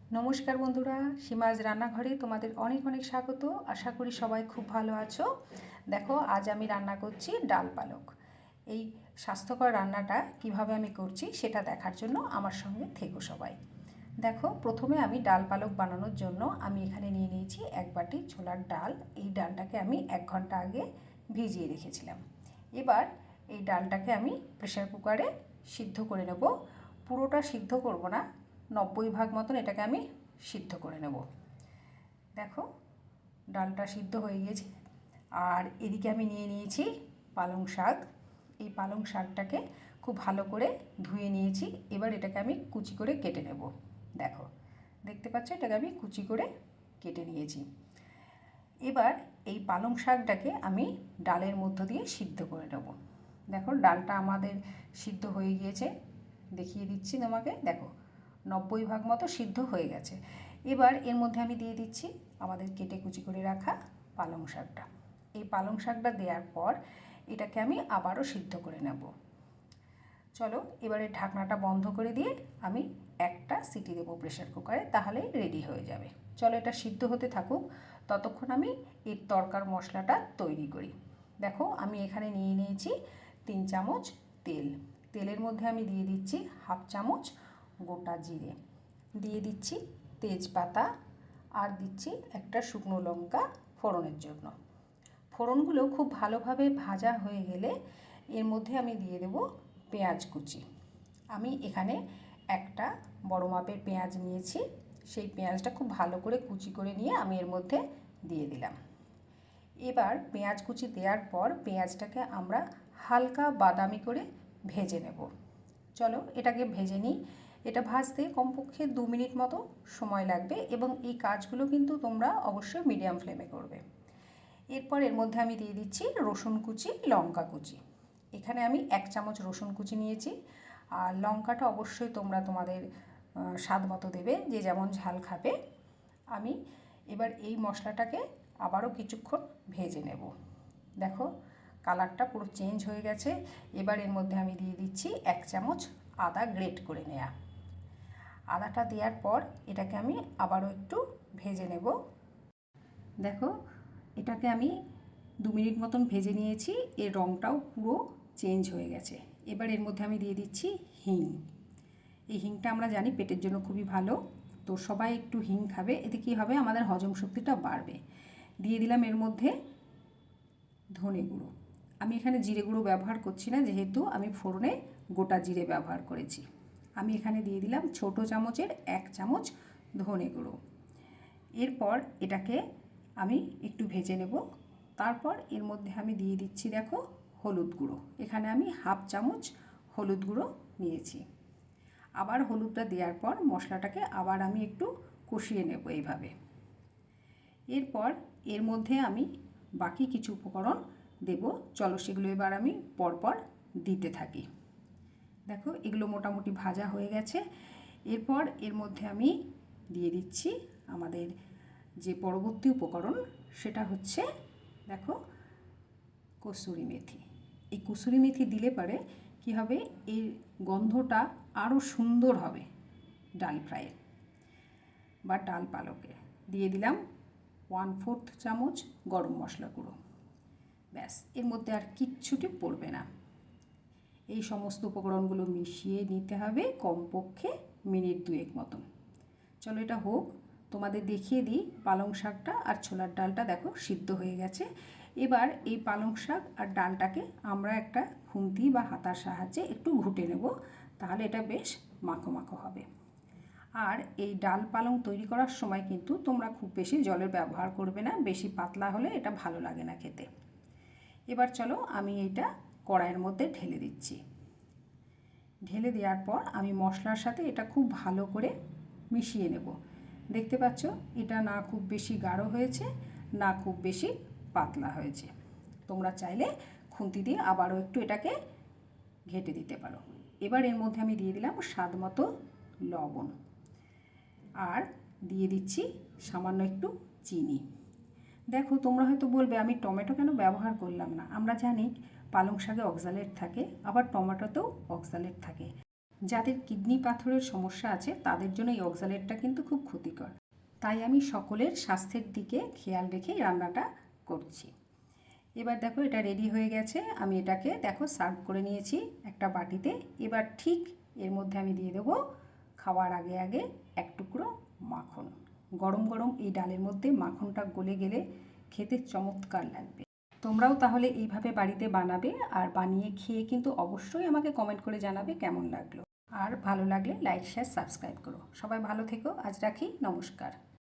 নমস্কার বন্ধুরা, সীমাজ রান্নাঘরে তোমাদের অনেক অনেক স্বাগত। আশা করি সবাই খুব ভালো আছো। দেখো, আজ আমি রান্না করছি ডাল পালক। এই স্বাস্থ্যকর রান্নাটা কিভাবে আমি করছি সেটা দেখার জন্য আমার সঙ্গে থেকো সবাই। দেখো, প্রথমে আমি ডাল পালক বানানোর জন্য আমি এখানে নিয়ে নিয়েছি 1 বাটি ছোলার ডাল। এই ডালটাকে আমি 1 ঘন্টা আগে ভিজিয়ে রেখেছিলাম। এবার এই ডালটাকে আমি প্রেসার কুকারে সিদ্ধ করে নেব। পুরোটা সিদ্ধ করব না, 90% মতন এটাকে আমি সিদ্ধ করে নেব। দেখো, ডালটা সিদ্ধ হয়ে গিয়েছে। আর এদিকে আমি নিয়ে নিয়েছি পালং শাক। এই পালং শাকটাকে খুব ভালো করে ধুয়ে নিয়েছি। এবার এটাকে আমি কুচি করে কেটে নেব। দেখো, দেখতে পাচ্ছ, এটাকে আমি কুচি করে কেটে নিয়েছি। এবার এই পালং শাকটাকে আমি ডালের মধ্য দিয়ে সিদ্ধ করে নেব। দেখো, ডালটা আমাদের সিদ্ধ হয়ে গিয়েছে, দেখিয়ে দিচ্ছি তোমাকে। দেখো, 90% মতো সিদ্ধ হয়ে গেছে। এবার এর মধ্যে আমি দিয়ে দিচ্ছি আমাদের কেটে কুচি করে রাখা পালং শাকটা। এই পালং শাকটা দেওয়ার পর এটাকে আমি আবারও সিদ্ধ করে নেব। চলো, এবারে ঢাকনাটা বন্ধ করে দিয়ে আমি একটা সিটি দেবো প্রেসার কুকারে, তাহলেই রেডি হয়ে যাবে। চলো, এটা সিদ্ধ হতে থাকুক, ততক্ষণ আমি এর তরকার মশলাটা তৈরি করি। দেখো, আমি এখানে নিয়ে নিয়েছি 3 চামচ তেল। তেলের মধ্যে আমি দিয়ে দিচ্ছি 1/2 চামচ গোটা জিরে, দিয়ে দিচ্ছি তেজপাতা, আর দিচ্ছি একটা শুকনো লঙ্কা ফোড়নের জন্য। ফোড়নগুলো খুব ভালোভাবে ভাজা হয়ে গেলে এর মধ্যে আমি দিয়ে দেব পেঁয়াজ কুচি। আমি এখানে একটা বড় মাপের পেঁয়াজ নিয়েছি। সেই পেঁয়াজটা খুব ভালো করে কুচি করে নিয়ে আমি এর মধ্যে দিয়ে দিলাম। এবার পেঁয়াজ কুচি দেওয়ার পর পেঁয়াজটাকে আমরা হালকা বাদামি করে ভেজে নেব। চলো, এটাকে ভেজে নিই। এটা ভাজতে কমপক্ষে 2 মিনিট মতো সময় লাগবে, এবং এই কাজগুলো কিন্তু তোমরা অবশ্যই মিডিয়াম ফ্লেমে করবে। এরপর এর মধ্যে আমি দিয়ে দিচ্ছি রসুন কুচি, লঙ্কা কুচি। এখানে আমি 1 চামচ রসুন কুচি নিয়েছি। আর লঙ্কাটা অবশ্যই তোমরা তোমাদের স্বাদ মতো দেবে, যে যেমন ঝাল খাবে। আমি এবার এই মশলাটাকে আবারও কিছুক্ষণ ভেজে নেব। দেখো, কালারটা পুরো চেঞ্জ হয়ে গেছে। এবার এর মধ্যে আমি দিয়ে দিচ্ছি 1 চামচ আদা গ্রেট করে নেওয়া। আদাটা দেওয়ার পর এটাকে আমি আবারও একটু ভেজে নেব। দেখো, এটাকে আমি 2 মিনিট মতন ভেজে নিয়েছি। এর রঙটাও পুরো চেঞ্জ হয়ে গেছে। এবার এর মধ্যে আমি দিয়ে দিচ্ছি হিং। এই হিংটা আমরা জানি পেটের জন্য খুবই ভালো, তো সবাই একটু হিং খাবে। এতে কী হবে, আমাদের হজম শক্তিটা বাড়বে। দিয়ে দিলাম এর মধ্যে ধনে গুঁড়ো। আমি এখানে জিরে গুঁড়ো ব্যবহার করছি না, যেহেতু আমি ফোড়নে গোটা জিরে ব্যবহার করেছি। আমি এখানে দিয়ে দিলাম ছোটো চামচের 1 চামচ ধনে গুঁড়ো। এরপর এটাকে আমি একটু ভেজে নেব। তারপর এর মধ্যে আমি দিয়ে দিচ্ছি, দেখো, হলুদ গুঁড়ো। এখানে আমি 1/2 চামচ হলুদ গুঁড়ো নিয়েছি। আবার হলুদটা দেওয়ার পর মশলাটাকে আবার আমি একটু কষিয়ে নেব এইভাবে। এরপর এর মধ্যে আমি বাকি কিছু উপকরণ দেব। চলো, সেগুলো এবার আমি পরপর দিতে থাকি। দেখো, এগুলো মোটামুটি ভাজা হয়ে গেছে। এরপর এর মধ্যে আমি দিয়ে দিচ্ছি আমাদের যে পরবর্তী উপকরণ, সেটা হচ্ছে, দেখো, কসুরি মেথি। এই কসুরি মেথি দিলে পরে কী হবে, এর গন্ধটা আরও সুন্দর হবে ডাল ফ্রাইয়ের বা ডাল পালকে। দিয়ে দিলাম 1/4 চামচ গরম মশলা গুঁড়ো। ব্যাস, এর মধ্যে আর কিচ্ছুটি পড়বে না। এই সমস্ত উপকরণগুলো মিশিয়ে নিতে হবে কমপক্ষে মিনিট 2 মতন। চলো, এটা হোক। তোমাদের দেখিয়ে দিই, পালং শাকটা আর ছোলার ডালটা দেখো সিদ্ধ হয়ে গেছে। এবার এই পালং শাক আর ডালটাকে আমরা একটা খুন্তি বা হাতার সাহায্যে একটু ঘুটে নেব, তাহলে এটা বেশ মাখো মাখো হবে। আর এই ডাল পালং তৈরি করার সময় কিন্তু তোমরা খুব বেশি জলের ব্যবহার করবে না, বেশি পাতলা হলে এটা ভালো লাগে না খেতে। এবার চলো, আমি এইটা কড়াইয়ের মধ্যে ঢেলে দিচ্ছি। ঢেলে দেওয়ার পর আমি মশলার সাথে এটা খুব ভালো করে মিশিয়ে নেব। দেখতে পাচ্ছ, এটা না খুব বেশি গাঢ় হয়েছে, না খুব বেশি পাতলা হয়েছে। তোমরা চাইলে খুন্তি দিয়ে আবারও একটু এটাকে ঘেঁটে দিতে পারো। এবার এর মধ্যে আমি দিয়ে দিলাম স্বাদ মতো লবণ, আর দিয়ে দিচ্ছি সামান্য একটু চিনি। দেখো, তোমরা হয়তো বলবে আমি টমেটো কেন ব্যবহার করলাম না। আমরা জানি পালং শাকে অক্সালেট থাকে, আবার টমেটোতেও অক্সালেট থাকে। যাদের কিডনি পাথরের সমস্যা আছে তাদের জন্য এই অক্সালেটটা কিন্তু খুব ক্ষতিকর। তাই আমি সকলের স্বাস্থ্যের দিকে খেয়াল রেখে রান্নাটা করছি। এবার দেখো এটা রেডি হয়ে গেছে, আমি এটাকে দেখো সার্ভ করে নিয়েছি একটা বাটিতে। এবার ঠিক এর মধ্যে আমি দিয়ে দেবো খাওয়ার আগে আগে এক টুকরো মাখন। গরম গরম এই ডালের মধ্যে মাখনটা গলে গেলে খেতে চমৎকার লাগবে। তোমরাও তাহলে এইভাবে বাড়িতে বানাবে, আর বানিয়ে খেয়ে কিন্তু অবশ্যই আমাকে কমেন্ট করে জানাবে কেমন লাগলো। আর ভালো লাগলে লাইক শেয়ার সাবস্ক্রাইব করো। সবাই ভালো থেকো, আজ রাখি, নমস্কার।